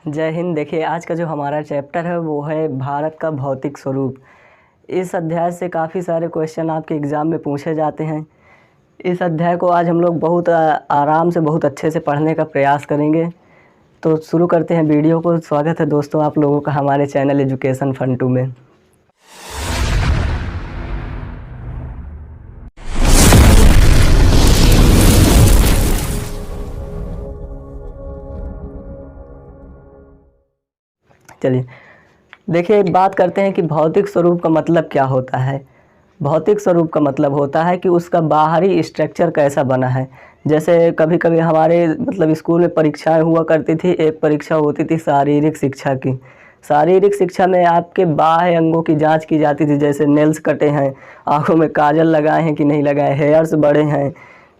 जय हिंद। देखिए, आज का जो हमारा चैप्टर है वो है भारत का भौतिक स्वरूप। इस अध्याय से काफ़ी सारे क्वेश्चन आपके एग्ज़ाम में पूछे जाते हैं। इस अध्याय को आज हम लोग बहुत आराम से, बहुत अच्छे से पढ़ने का प्रयास करेंगे। तो शुरू करते हैं वीडियो को। स्वागत है दोस्तों आप लोगों का हमारे चैनल एजुकेशन फन 2 में। चलिए देखिए, बात करते हैं कि भौतिक स्वरूप का मतलब क्या होता है। भौतिक स्वरूप का मतलब होता है कि उसका बाहरी स्ट्रक्चर कैसा बना है। जैसे कभी कभी हमारे स्कूल में परीक्षाएं हुआ करती थी। एक परीक्षा होती थी शारीरिक शिक्षा की। शारीरिक शिक्षा में आपके बाह्य अंगों की जांच की जाती थी, जैसे नेल्स कटे हैं, आँखों में काजल लगाए हैं कि नहीं लगाए, हेयर्स बड़े हैं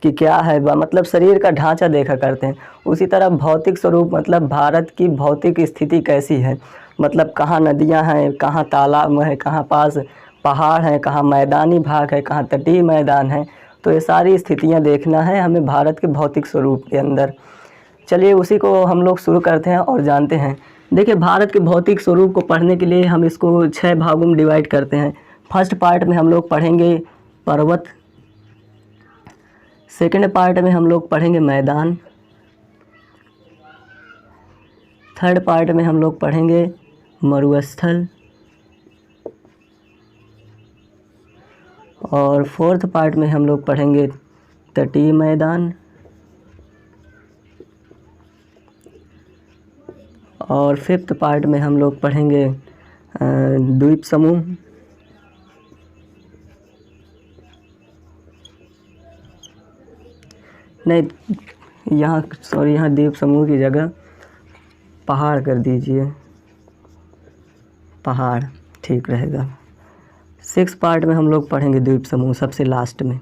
कि क्या है, शरीर का ढांचा देखा करते हैं। उसी तरह भौतिक स्वरूप भारत की भौतिक स्थिति कैसी है, कहाँ नदियाँ हैं, कहाँ तालाब है, कहाँ पास पहाड़ हैं, कहाँ मैदानी भाग है, कहाँ तटीय मैदान है। तो ये सारी स्थितियाँ देखना है हमें भारत के भौतिक स्वरूप के अंदर। चलिए उसी को हम लोग शुरू करते हैं और जानते हैं। देखिए, भारत के भौतिक स्वरूप को पढ़ने के लिए हम इसको 6 भागों में डिवाइड करते हैं। फर्स्ट पार्ट में हम लोग पढ़ेंगे पर्वत, सेकेंड पार्ट में हम लोग पढ़ेंगे मैदान, थर्ड पार्ट में हम लोग पढ़ेंगे मरुस्थल, और फोर्थ पार्ट में हम लोग पढ़ेंगे तटीय मैदान, और फिफ्थ पार्ट में हम लोग पढ़ेंगे द्वीप समूह, नहीं यहाँ द्वीप समूह की जगह पहाड़ कर दीजिए, पहाड़ ठीक रहेगा। सिक्स पार्ट में हम लोग पढ़ेंगे द्वीप समूह, सबसे लास्ट में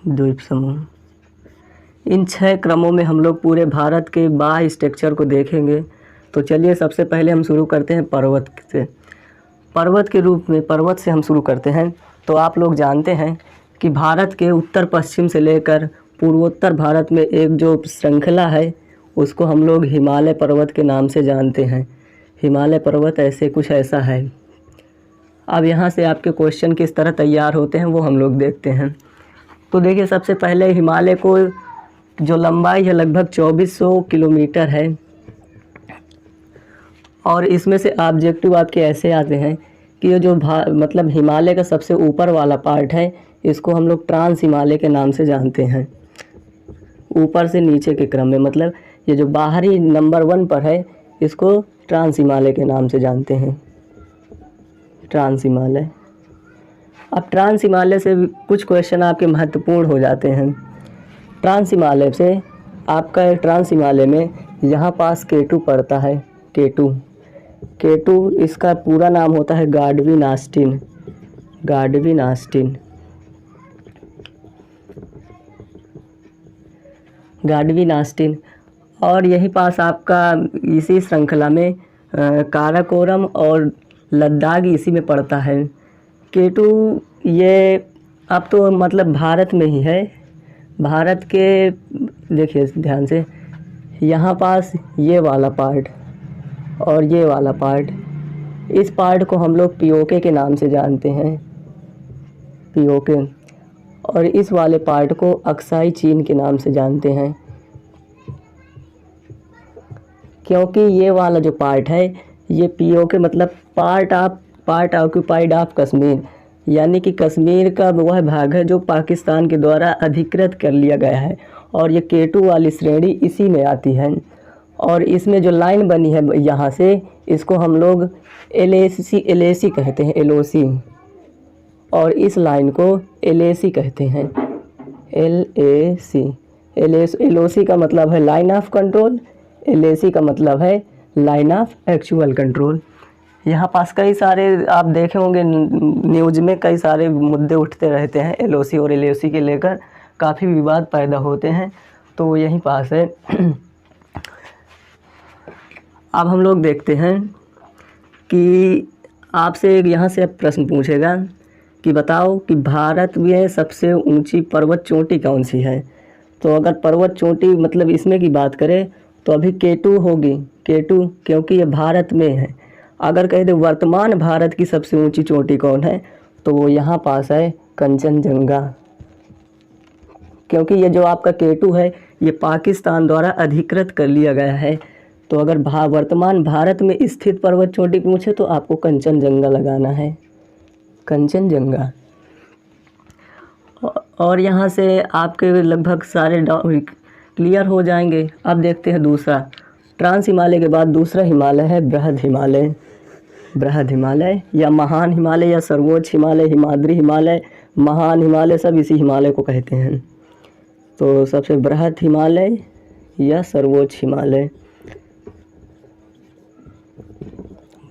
द्वीप समूह। इन 6 क्रमों में हम लोग पूरे भारत के बाह्य स्ट्रक्चर को देखेंगे। तो चलिए सबसे पहले हम शुरू करते हैं पर्वत से। पर्वत से हम शुरू करते हैं। तो आप लोग जानते हैं कि भारत के उत्तर पश्चिम से लेकर पूर्वोत्तर भारत में एक जो श्रृंखला है उसको हम लोग हिमालय पर्वत के नाम से जानते हैं। हिमालय पर्वत कुछ ऐसा है। अब यहाँ से आपके क्वेश्चन किस तरह तैयार होते हैं वो हम लोग देखते हैं। तो देखिए, सबसे पहले हिमालय को जो लंबाई है लगभग 2400 किलोमीटर है, और इसमें से ऑब्जेक्टिव आपके ऐसे आते हैं कि ये जो हिमालय का सबसे ऊपर वाला पार्ट है इसको हम लोग ट्रांस हिमालय के नाम से जानते हैं। ऊपर से नीचे के क्रम में ये जो बाहरी नंबर 1 पर है इसको ट्रांस हिमालय के नाम से जानते हैं, ट्रांस हिमालय। अब ट्रांस हिमालय से कुछ क्वेश्चन आपके महत्वपूर्ण हो जाते हैं। ट्रांस हिमालय में यहाँ पास K2 पड़ता है। K2 इसका पूरा नाम होता है गाडविन आस्टिन। और यहीं पास आपका इसी श्रृंखला में काराकोरम और लद्दाख इसी में पड़ता है। K2 ये अब तो भारत में ही है। भारत के देखिए ध्यान से, यहाँ पास ये वाला पार्ट और ये वाला पार्ट, इस पार्ट को हम लोग पीओके के नाम से जानते हैं, पीओके। और इस वाले पार्ट को अक्साई चीन के नाम से जानते हैं, क्योंकि ये वाला जो पार्ट है ये PoK part occupied of Kashmir, यानी कि कश्मीर का वह भाग है जो पाकिस्तान के द्वारा अधिकृत कर लिया गया है। और ये K2 वाली श्रेणी इसी में आती है। और इसमें जो लाइन बनी है यहाँ से, इसको हम लोग LAC कहते हैं, LOC। और इस लाइन को LAC कहते हैं, LOC का मतलब है लाइन ऑफ कंट्रोल, LAC का मतलब है लाइन ऑफ एक्चुअल कंट्रोल। यहाँ पास कई सारे आप देखे होंगे न्यूज़ में, कई सारे मुद्दे उठते रहते हैं LOC और LAC के लेकर, काफ़ी विवाद पैदा होते हैं। तो यहीं पास है। अब हम लोग देखते हैं कि आपसे यहाँ से प्रश्न पूछेगा कि बताओ कि भारत में सबसे ऊंची पर्वत चोटी कौन सी है। तो अगर पर्वत चोटी इसमें की बात करें तो अभी K2 होगी, K2 क्योंकि ये भारत में है। अगर कह दे वर्तमान भारत की सबसे ऊंची चोटी कौन है, तो वो यहाँ पास है कंचनजंगा, क्योंकि ये जो आपका K2 है ये पाकिस्तान द्वारा अधिकृत कर लिया गया है। तो अगर वर्तमान भारत में स्थित पर्वत चोटी पूछे तो आपको कंचनजंगा लगाना है, कंचनजंगा। और यहाँ से आपके लगभग सारे क्लियर हो जाएंगे। अब देखते हैं दूसरा, ट्रांस हिमालय के बाद दूसरा हिमालय है बृहद हिमालय। बृहद हिमालय या महान हिमालय या सर्वोच्च हिमालय, हिमाद्री हिमालय, महान हिमालय, सब इसी हिमालय को कहते हैं। तो सबसे बृहद हिमालय या सर्वोच्च हिमालय,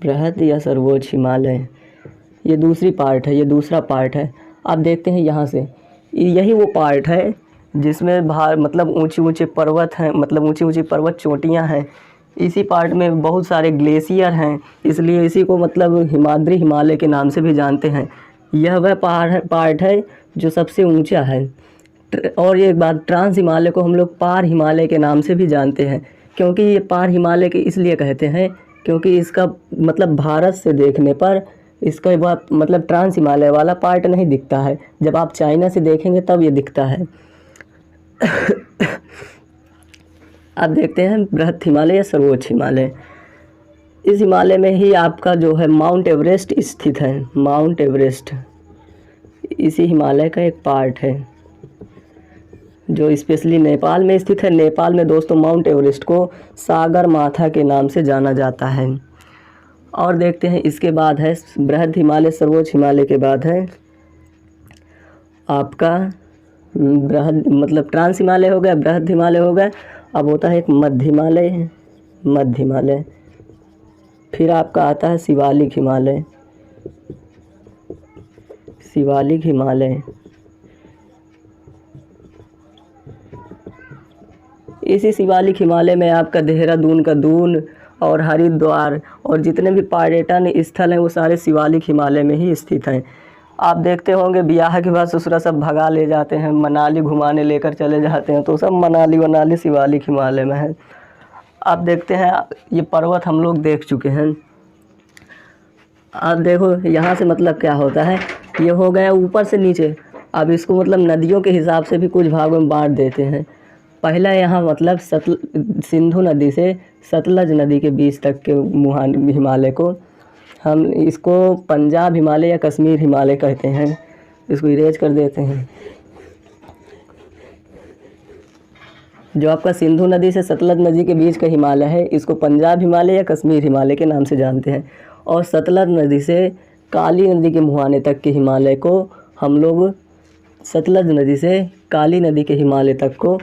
बृहद या सर्वोच्च हिमालय, ये दूसरी पार्ट है, ये दूसरा पार्ट है। अब देखते हैं यहाँ से, यही वो पार्ट है जिसमें मतलब ऊंचे ऊंचे पर्वत हैं, मतलब ऊंची ऊंची पर्वत चोटियाँ हैं। इसी पार्ट में बहुत सारे ग्लेशियर हैं, इसलिए इसी को मतलब हिमाद्री हिमालय के नाम से भी जानते हैं। यह वह पार्ट है जो सबसे ऊंचा है। और ये बात, ट्रांस हिमालय को हम लोग पार हिमालय के नाम से भी जानते हैं, क्योंकि ये पार हिमालय के इसलिए कहते हैं क्योंकि इसका मतलब भारत से देखने पर इसका मतलब ट्रांस हिमालय वाला पार्ट नहीं दिखता है, जब आप चाइना से देखेंगे तब ये दिखता है। अब देखते हैं बृहद हिमालय या सर्वोच्च हिमालय। इस हिमालय में ही आपका जो है माउंट एवरेस्ट स्थित है। माउंट एवरेस्ट इसी हिमालय का एक पार्ट है जो स्पेशली नेपाल में स्थित है। नेपाल में दोस्तों माउंट एवरेस्ट को सागर माथा के नाम से जाना जाता है। और देखते हैं इसके बाद है बृहद हिमालय, सर्वोच्च हिमालय के बाद है आपका बृहद मतलब ट्रांस हिमालय हो गया, बृहद हिमालय हो गया। अब होता है एक मध्य हिमालय, मध्य हिमालय। फिर आपका आता है शिवालिक हिमालय, शिवालिक हिमालय। इसी शिवालिक हिमालय में आपका देहरादून का दून और हरिद्वार और जितने भी पर्यटन स्थल हैं वो सारे शिवालिक हिमालय में ही स्थित हैं। आप देखते होंगे ब्याह के बाद ससुरा सब भगा ले जाते हैं, मनाली घुमाने लेकर चले जाते हैं, तो सब मनाली शिवालिक हिमालय में है। आप देखते हैं ये पर्वत हम लोग देख चुके हैं। आप देखो यहाँ से मतलब क्या होता है, ये हो गया ऊपर से नीचे। अब इसको मतलब नदियों के हिसाब से भी कुछ भागों में बांट देते हैं। पहला यहाँ मतलब सिंधु नदी से सतलज नदी के बीच तक के हिमालय को हम इसको पंजाब हिमालय या कश्मीर हिमालय कहते हैं। इसको इरेज कर देते हैं। जो आपका सिंधु नदी से सतलज नदी के बीच का हिमालय है इसको पंजाब हिमालय या कश्मीर हिमालय के नाम से जानते हैं। और सतलज नदी से काली नदी के मुहाने तक के हिमालय को हम लोग, सतलज नदी से काली नदी के हिमालय तक को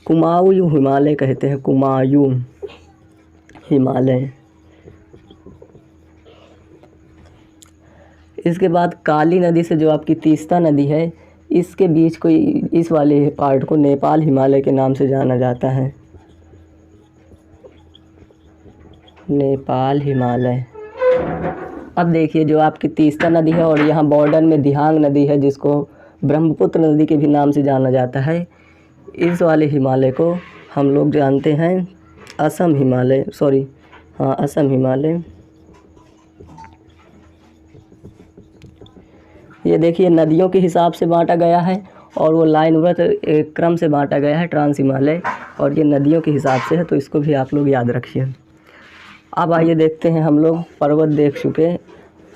कुमाऊं हिमालय कहते हैं। कुमाऊं हिमालय। इसके बाद काली नदी से जो आपकी तीस्ता नदी है इसके बीच को, इस वाले पार्ट को नेपाल हिमालय के नाम से जाना जाता है। नेपाल हिमालय। अब देखिए जो आपकी तीस्ता नदी है और यहाँ बॉर्डर में दिहांग नदी है जिसको ब्रह्मपुत्र नदी के भी नाम से जाना जाता है। इस वाले हिमालय को हम लोग जानते हैं असम हिमालय, असम हिमालय। ये देखिए नदियों के हिसाब से बांटा गया है और वो लाइनबद्ध एक क्रम से बांटा गया है ट्रांस हिमालय, और ये नदियों के हिसाब से है, तो इसको भी आप लोग याद रखिए। अब आइए देखते हैं, हम लोग पर्वत देख चुके,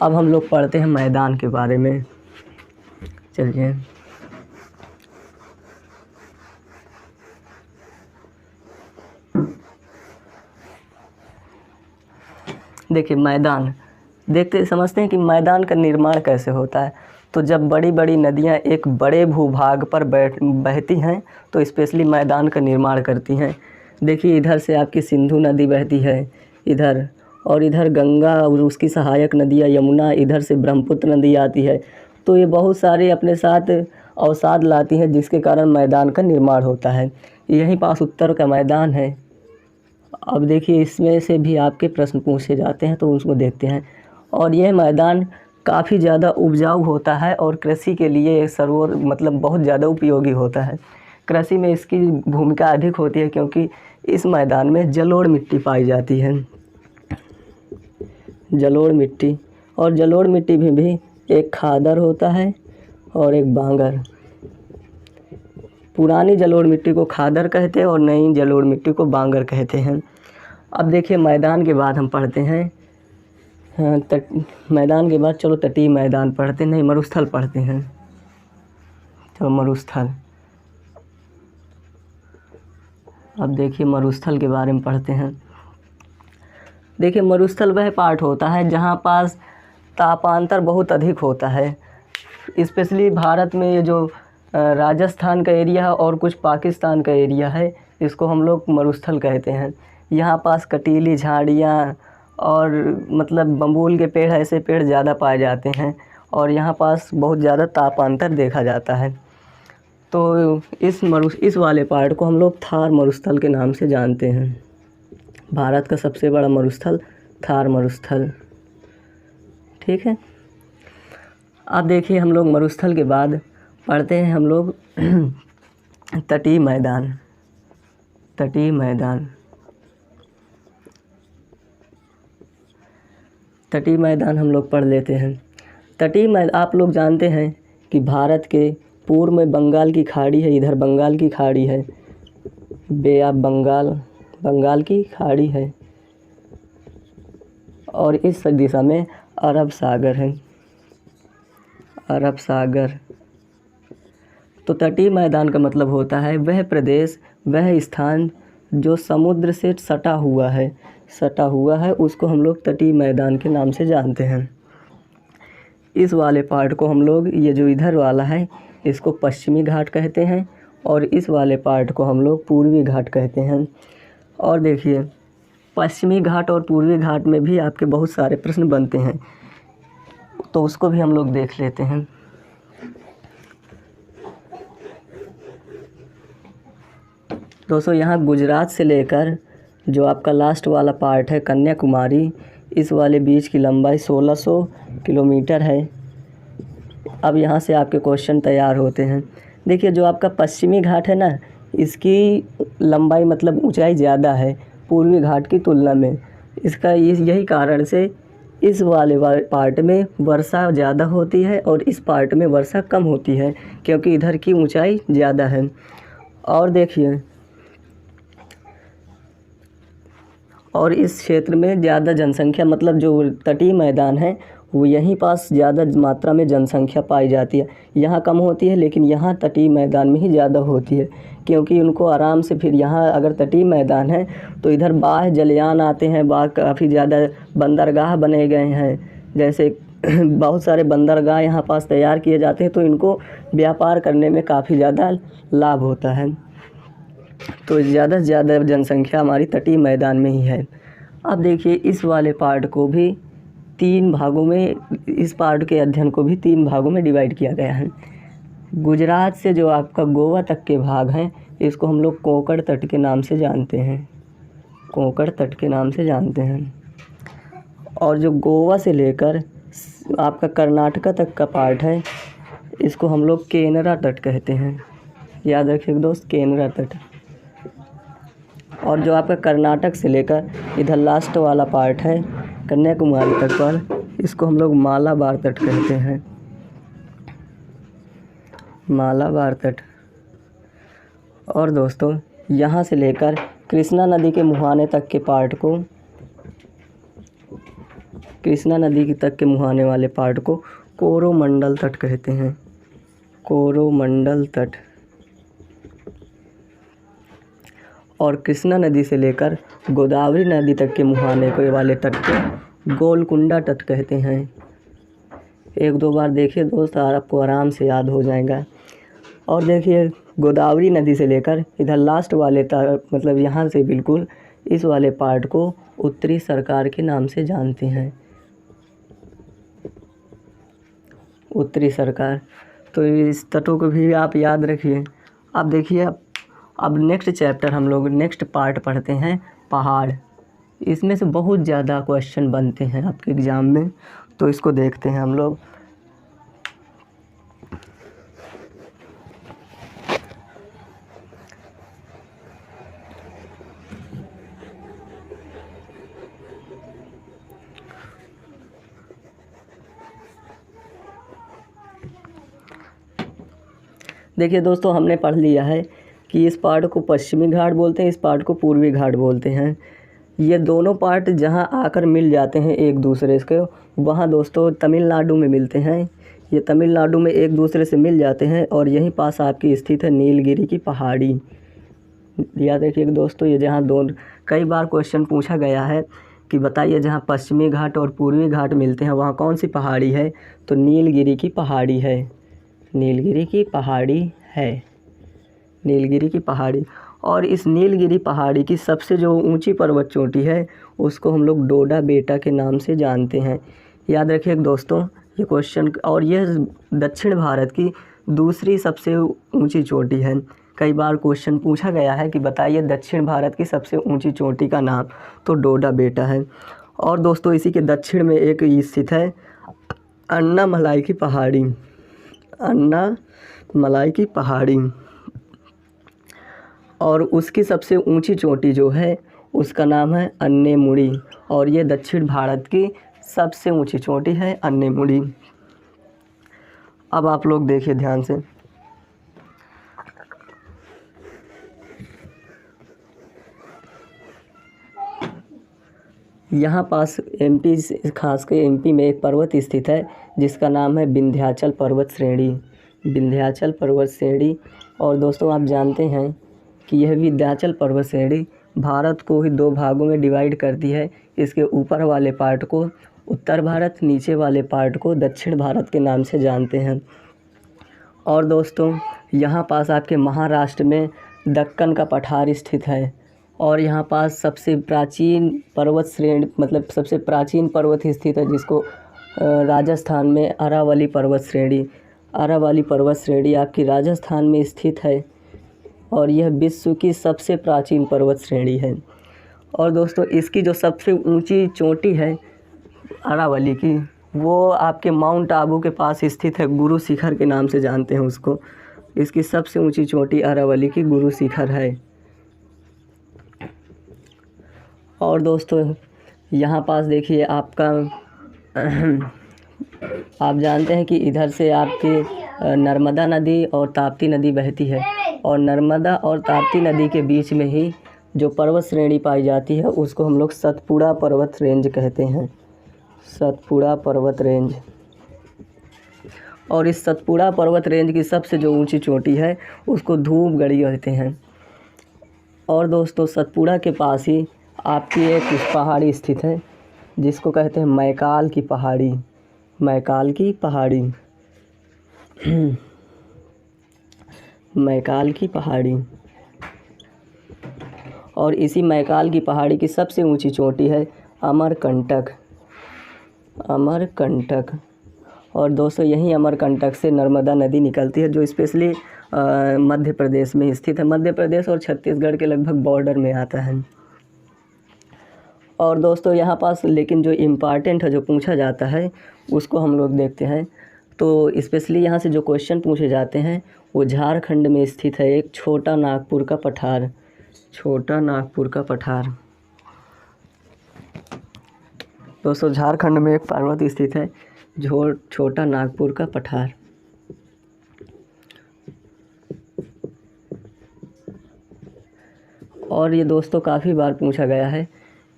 अब हम लोग पढ़ते हैं मैदान के बारे में। चलिए देखिए मैदान, देखते समझते हैं कि मैदान का निर्माण कैसे होता है। तो जब बड़ी बड़ी नदियाँ एक बड़े भूभाग पर बहती हैं तो स्पेशली मैदान का निर्माण करती हैं। देखिए इधर से आपकी सिंधु नदी बहती है इधर, और इधर गंगा और उसकी सहायक नदियाँ यमुना, इधर से ब्रह्मपुत्र नदी आती है। तो ये बहुत सारे अपने साथ अवसाद लाती हैं जिसके कारण मैदान का निर्माण होता है। यहीं पास उत्तर का मैदान है। अब देखिए इसमें से भी आपके प्रश्न पूछे जाते हैं तो उसको देखते हैं। और यह मैदान काफ़ी ज़्यादा उपजाऊ होता है और कृषि के लिए मतलब बहुत ज़्यादा उपयोगी होता है। कृषि में इसकी भूमिका अधिक होती है क्योंकि इस मैदान में जलोढ़ मिट्टी पाई जाती है, जलोढ़ मिट्टी। और जलोढ़ मिट्टी में भी एक खादर होता है और एक बांगर। पुरानी जलोढ़ मिट्टी को खादर कहते हैं और नई जलोढ़ मिट्टी को बांगर कहते हैं। अब देखिए मैदान के बाद हम पढ़ते हैं मैदान के बाद चलो तटीय मैदान पढ़ते नहीं, मरुस्थल पढ़ते हैं। चलो मरुस्थल। अब देखिए मरुस्थल के बारे में पढ़ते हैं। देखिए मरुस्थल वह पार्ट होता है जहाँ पास तापांतर बहुत अधिक होता है। स्पेशली भारत में ये जो राजस्थान का एरिया है और कुछ पाकिस्तान का एरिया है, इसको हम लोग मरुस्थल कहते हैं। यहाँ पास कटीली झाड़ियाँ और मतलब बबूल के पेड़, ऐसे पेड़ ज़्यादा पाए जाते हैं और यहाँ पास बहुत ज़्यादा तापांतर देखा जाता है। तो इस वाले पार्ट को हम लोग थार मरुस्थल के नाम से जानते हैं। भारत का सबसे बड़ा मरुस्थल थार मरुस्थल, ठीक है। अब देखिए हम लोग मरुस्थल के बाद पढ़ते हैं हम लोग तटीय मैदान। तटीय मैदान, तटीय मैदान हम लोग पढ़ लेते हैं। तटीय मैदान आप लोग जानते हैं कि भारत के पूर्व में बंगाल की खाड़ी है, इधर बंगाल की खाड़ी है, बे ऑफ बंगाल की खाड़ी है और इस दिशा में अरब सागर है, अरब सागर। तो तटीय मैदान का मतलब होता है वह प्रदेश, वह स्थान जो समुद्र से सटा हुआ है, उसको हम लोग तटीय मैदान के नाम से जानते हैं। इस वाले पार्ट को हम लोग, ये जो इधर वाला है, इसको पश्चिमी घाट कहते हैं और इस वाले पार्ट को हम लोग पूर्वी घाट कहते हैं। और देखिए पश्चिमी घाट और पूर्वी घाट में भी आपके बहुत सारे प्रश्न बनते हैं, तो उसको भी हम लोग देख लेते हैं। दोस्तों यहाँ गुजरात से लेकर जो आपका लास्ट वाला पार्ट है कन्याकुमारी, इस वाले बीच की लंबाई 1600 किलोमीटर है। अब यहाँ से आपके क्वेश्चन तैयार होते हैं। देखिए जो आपका पश्चिमी घाट है ना, इसकी लंबाई मतलब ऊंचाई ज़्यादा है पूर्वी घाट की तुलना में। इसका यही कारण से इस वाले पार्ट में वर्षा ज़्यादा होती है और इस पार्ट में वर्षा कम होती है क्योंकि इधर की ऊंचाई ज़्यादा है। और देखिए और इस क्षेत्र में ज़्यादा जनसंख्या, मतलब जो तटीय मैदान है वो यहीं पास ज़्यादा मात्रा में जनसंख्या पाई जाती है। यहाँ कम होती है लेकिन यहाँ तटीय मैदान में ही ज़्यादा होती है क्योंकि उनको आराम से, फिर यहाँ अगर तटीय मैदान है तो इधर बाह्य जलयान आते हैं, काफ़ी ज़्यादा बंदरगाह बने गए हैं, जैसे बहुत सारे बंदरगाह यहाँ पास तैयार किए जाते हैं, तो इनको व्यापार करने में काफ़ी ज़्यादा लाभ होता है। तो ज़्यादा से ज़्यादा जनसंख्या हमारी तटीय मैदान में ही है। अब देखिए इस वाले पार्ट को भी 3 भागों में, इस पार्ट के अध्ययन को भी 3 भागों में डिवाइड किया गया है। गुजरात से जो आपका गोवा तक के भाग हैं, इसको हम लोग कोंकण तट के नाम से जानते हैं, कोंकण तट के नाम से जानते हैं। और जो गोवा से लेकर आपका कर्नाटका तक का पार्ट है, इसको हम लोग केनरा तट कहते हैं। याद रखिए दोस्त, केनरा तट। और जो आपका कर्नाटक से लेकर इधर लास्ट वाला पार्ट है कन्याकुमारी तक पर, इसको हम लोग मालाबार तट कहते हैं, मालाबार तट। और दोस्तों यहाँ से लेकर कृष्णा नदी के मुहाने तक के पार्ट को, कृष्णा नदी की तक के मुहाने वाले पार्ट को कोरोमंडल तट कहते हैं, कोरोमंडल तट। और कृष्णा नदी से लेकर गोदावरी नदी तक के मुहाने को वाले तट को गोलकुंडा तट कहते हैं। 1-2 बार देखिए दोस्त, आपको आराम से याद हो जाएगा। और देखिए गोदावरी नदी से लेकर इधर लास्ट वाले तक, मतलब यहाँ से बिल्कुल इस वाले पार्ट को उत्तरी सरकार के नाम से जानते हैं, उत्तरी सरकार। तो इस तटों को भी आप याद रखिए। अब देखिए अब नेक्स्ट चैप्टर हम लोग नेक्स्ट पार्ट पढ़ते हैं पहाड़। इसमें से बहुत ज़्यादा क्वेश्चन बनते हैं आपके एग्ज़ाम में, तो इसको देखते हैं हम लोग। देखिए दोस्तों, हमने पढ़ लिया है कि इस पार्ट को पश्चिमी घाट बोलते हैं, इस पार्ट को पूर्वी घाट बोलते हैं। ये दोनों पार्ट जहाँ आकर मिल जाते हैं एक दूसरे के, वहाँ दोस्तों तमिलनाडु में मिलते हैं। ये तमिलनाडु में एक दूसरे से मिल जाते हैं और यहीं पास आपकी स्थित है नीलगिरी की पहाड़ी। याद रखिए दोस्तों, ये जहाँ दोनों, कई बार क्वेश्चन पूछा गया है कि बताइए जहाँ पश्चिमी घाट और पूर्वी घाट मिलते हैं वहाँ कौन सी पहाड़ी है, तो नीलगिरी की पहाड़ी है। नीलगिरी की पहाड़ी है, नीलगिरी की पहाड़ी। और इस नीलगिरी पहाड़ी की सबसे जो ऊंची पर्वत चोटी है उसको हम लोग डोडा बेटा के नाम से जानते हैं। याद रखिए दोस्तों ये क्वेश्चन, और यह दक्षिण भारत की दूसरी सबसे ऊंची चोटी है। कई बार क्वेश्चन पूछा गया है कि बताइए दक्षिण भारत की सबसे ऊंची चोटी का नाम, तो डोडा बेटा है। और दोस्तों इसी के दक्षिण में एक स्थित है अन्नामलाई की पहाड़ी, अन्नामलाई की पहाड़ी। और उसकी सबसे ऊंची चोटी जो है उसका नाम है अन्नेमुड़ी, और ये दक्षिण भारत की सबसे ऊंची चोटी है अन्नेमुड़ी। अब आप लोग देखिए ध्यान से, यहाँ पास एमपी, खास के एमपी में एक पर्वत स्थित है जिसका नाम है विंध्याचल पर्वत श्रेणी, विंध्याचल पर्वत श्रेणी। और दोस्तों आप जानते हैं कि यह विंध्याचल पर्वत श्रेणी भारत को ही दो भागों में डिवाइड करती है। इसके ऊपर वाले पार्ट को उत्तर भारत, नीचे वाले पार्ट को दक्षिण भारत के नाम से जानते हैं। और दोस्तों यहाँ पास आपके महाराष्ट्र में दक्कन का पठार स्थित है, और यहाँ पास सबसे प्राचीन पर्वत श्रेणी, मतलब सबसे प्राचीन पर्वत स्थित है जिसको राजस्थान में अरावली पर्वत श्रेणी, अरावली पर्वत श्रेणी आपकी राजस्थान में स्थित है, और यह विश्व की सबसे प्राचीन पर्वत श्रेणी है। और दोस्तों इसकी जो सबसे ऊंची चोटी है अरावली की, वो आपके माउंट आबू के पास स्थित है, गुरु शिखर के नाम से जानते हैं उसको। इसकी सबसे ऊंची चोटी अरावली की गुरु शिखर है। और दोस्तों यहाँ पास देखिए आपका आप जानते हैं कि इधर से आपकी नर्मदा नदी और ताप्ती नदी बहती है, और नर्मदा और ताप्ती नदी के बीच में ही जो पर्वत श्रेणी पाई जाती है उसको हम लोग सतपुड़ा पर्वत रेंज कहते हैं, सतपुड़ा पर्वत रेंज। और इस सतपुड़ा पर्वत रेंज की सबसे जो ऊंची चोटी है उसको धूपगढ़ी कहते हैं। और दोस्तों सतपुड़ा के पास ही आपकी एक पहाड़ी स्थित है जिसको कहते हैं मैकाल की पहाड़ी, मैकाल की पहाड़ी, मैकाल की पहाड़ी। और इसी मैकाल की पहाड़ी की सबसे ऊंची चोटी है अमरकंटक, अमरकंटक। और दोस्तों यहीं अमरकंटक से नर्मदा नदी निकलती है जो स्पेशली मध्य प्रदेश में स्थित है, मध्य प्रदेश और छत्तीसगढ़ के लगभग बॉर्डर में आता है। और दोस्तों यहाँ पास लेकिन जो इम्पॉर्टेंट है, जो पूछा जाता है उसको हम लोग देखते हैं। तो स्पेशली यहाँ से जो क्वेश्चन पूछे जाते हैं वो झारखंड में स्थित है एक छोटा नागपुर का पठार, छोटा नागपुर का पठार। दोस्तों झारखंड में एक पर्वत स्थित है छोटा नागपुर का पठार। और ये दोस्तों काफ़ी बार पूछा गया है।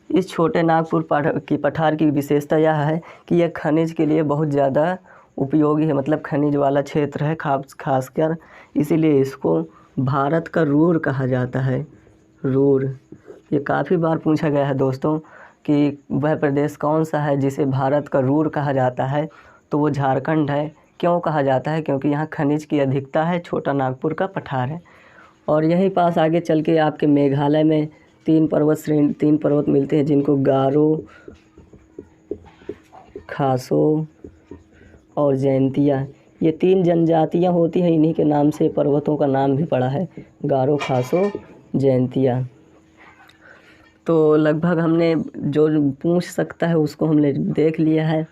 इस छोटे नागपुर की पठार की विशेषता यह है कि यह खनिज के लिए बहुत ज़्यादा उपयोगी है, मतलब खनिज वाला क्षेत्र है खासकर, इसीलिए इसको भारत का रूर कहा जाता है, रूर। ये काफ़ी बार पूछा गया है दोस्तों कि वह प्रदेश कौन सा है जिसे भारत का रूर कहा जाता है, तो वो झारखंड है। क्यों कहा जाता है? क्योंकि यहाँ खनिज की अधिकता है, छोटा नागपुर का पठार है। और यहीं पास आगे चल के आपके मेघालय में तीन पर्वत मिलते हैं जिनको गारो, खासो और जयंतिया, ये तीन जनजातियाँ होती हैं, इन्हीं के नाम से पर्वतों का नाम भी पड़ा है, गारो, खासो, जयंतिया। तो लगभग हमने जो पूछ सकता है उसको हमने देख लिया है।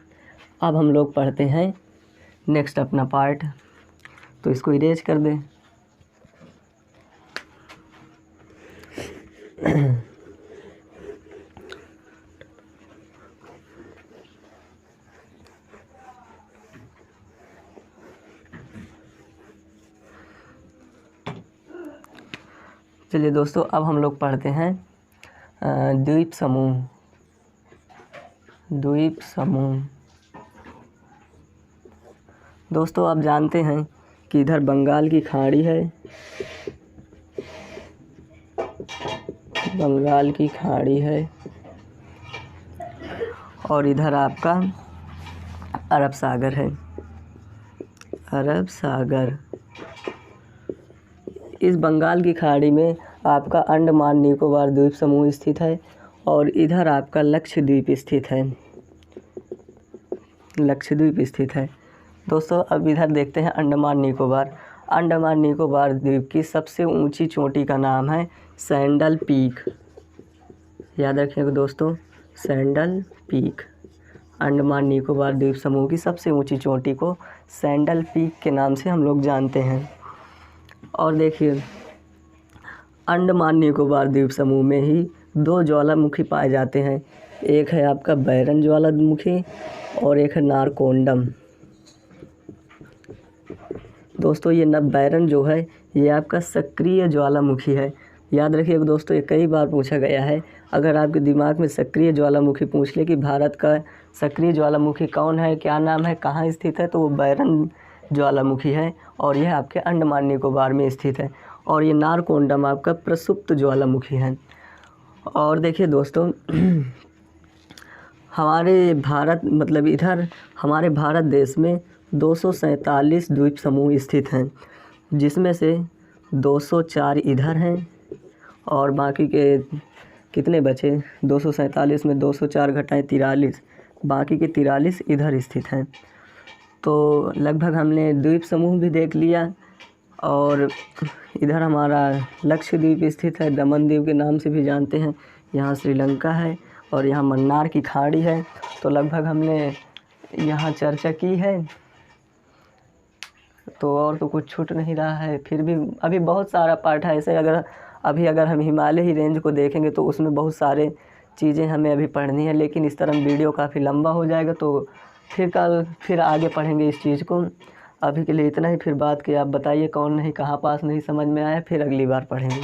अब हम लोग पढ़ते हैं नेक्स्ट अपना पार्ट, तो इसको इरेज कर दें। चलिए दोस्तों, अब हम लोग पढ़ते हैं द्वीप समूह। द्वीप समूह दोस्तों, आप जानते हैं कि इधर बंगाल की खाड़ी है, बंगाल की खाड़ी है, और इधर आपका अरब सागर है, अरब सागर। इस बंगाल की खाड़ी में आपका अंडमान निकोबार द्वीप समूह स्थित है और इधर आपका लक्षद्वीप स्थित है, लक्षद्वीप स्थित है। दोस्तों, अब इधर देखते हैं अंडमान निकोबार। अंडमान निकोबार द्वीप की सबसे ऊंची चोटी का नाम है सैंडल पीक। याद रखिएगा दोस्तों, सैंडल पीक। अंडमान निकोबार द्वीप समूह की सबसे ऊंची चोटी को सैंडल पीक के नाम से हम लोग जानते हैं। और देखिए, अंडमान निकोबार द्वीप समूह में ही 2 ज्वालामुखी पाए जाते हैं। एक है आपका बैरन ज्वालामुखी और एक है नारकोंडम। दोस्तों, ये बैरन जो है ये आपका सक्रिय ज्वालामुखी है। याद रखिएगा दोस्तों, ये कई बार पूछा गया है। अगर आपके दिमाग में सक्रिय ज्वालामुखी पूछ ले कि भारत का सक्रिय ज्वालामुखी कौन है, क्या नाम है, कहाँ स्थित है, तो वो बैरन ज्वालामुखी है और यह आपके अंडमान निकोबार में स्थित है। और ये नारकोंडम आपका प्रसुप्त ज्वालामुखी है। और देखिए दोस्तों, हमारे भारत मतलब इधर हमारे भारत देश में 247 द्वीप समूह स्थित हैं, जिसमें से 204 इधर हैं और बाकी के कितने बचे, 247 में 204 घटाएं 43, बाकी के 43 इधर स्थित हैं। तो लगभग हमने द्वीप समूह भी देख लिया। और इधर हमारा लक्षद्वीप स्थित है, दमन द्वीप के नाम से भी जानते हैं। यहाँ श्रीलंका है और यहाँ मन्नार की खाड़ी है। तो लगभग हमने यहाँ चर्चा की है, तो और तो कुछ छूट नहीं रहा है। फिर भी अभी बहुत सारा पार्ट है ऐसे। अगर हम हिमालय रेंज को देखेंगे तो उसमें बहुत सारे चीज़ें हमें अभी पढ़नी है, लेकिन इस तरह वीडियो काफ़ी लंबा हो जाएगा, तो फिर आगे पढ़ेंगे इस चीज़ को। अभी के लिए इतना ही। फिर बात की आप बताइए कौन नहीं, कहाँ पास नहीं समझ में आया, फिर अगली बार पढ़ेंगे।